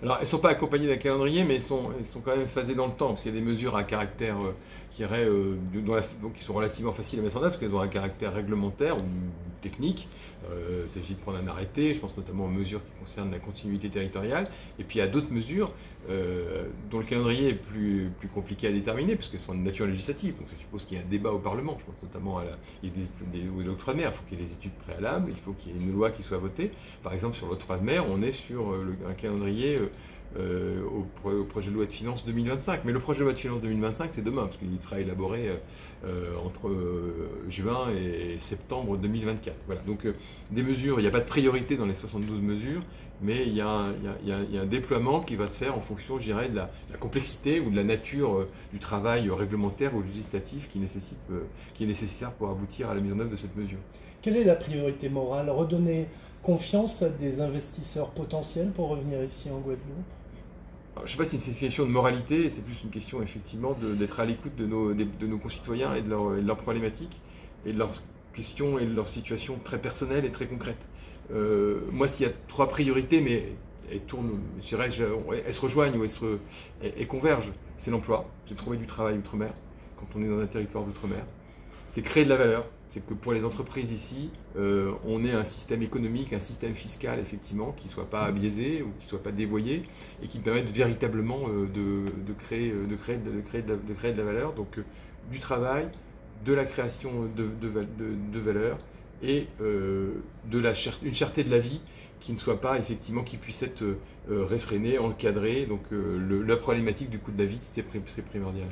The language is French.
Alors, elles ne sont pas accompagnées d'un calendrier, mais elles sont quand même phasées dans le temps, parce qu'il y a des mesures à caractère, je dirais, donc, qui sont relativement faciles à mettre en œuvre, parce qu'elles ont un caractère réglementaire ou technique. Il s'agit de prendre un arrêté, je pense notamment aux mesures qui concernent la continuité territoriale, et puis il y a d'autres mesures dont le calendrier est plus compliqué à déterminer, puisqu'elles sont de nature législative, donc ça suppose qu'il y ait un débat au Parlement, je pense notamment il y a l'octroi de mer, il faut qu'il y ait des études préalables, il faut qu'il y ait une loi qui soit votée. Par exemple, sur l'octroi de mer, on est sur un calendrier au projet de loi de finances 2025. Mais le projet de loi de finances 2025, c'est demain, parce qu'il sera élaboré entre juin et septembre 2024. Voilà. Donc des mesures, il n'y a pas de priorité dans les 72 mesures, mais il y a un déploiement qui va se faire en fonction, je dirais, de la complexité ou de la nature du travail réglementaire ou législatif qui est nécessaire pour aboutir à la mise en œuvre de cette mesure. Quelle est la priorité morale? Redonner confiance à des investisseurs potentiels pour revenir ici en Guadeloupe? Alors, je ne sais pas si c'est une question de moralité, c'est plus une question effectivement d'être à l'écoute de nos concitoyens et de leurs problématiques, et de leurs questions et de leurs situations très personnelles et très concrètes. Moi, s'il y a trois priorités, mais je dirais, elles se rejoignent ou elles convergent, c'est l'emploi, c'est trouver du travail outre-mer, quand on est dans un territoire d'outre-mer. C'est créer de la valeur. C'est que pour les entreprises ici, on ait un système économique, un système fiscal effectivement, qui ne soit pas biaisé ou qui ne soit pas dévoyé et qui permette véritablement de créer de la valeur. Donc du travail, de la création de valeur et une cherté de la vie qui ne soit pas effectivement, qui puisse être réfrénée, encadrée. Donc la problématique du coût de la vie, c'est primordial.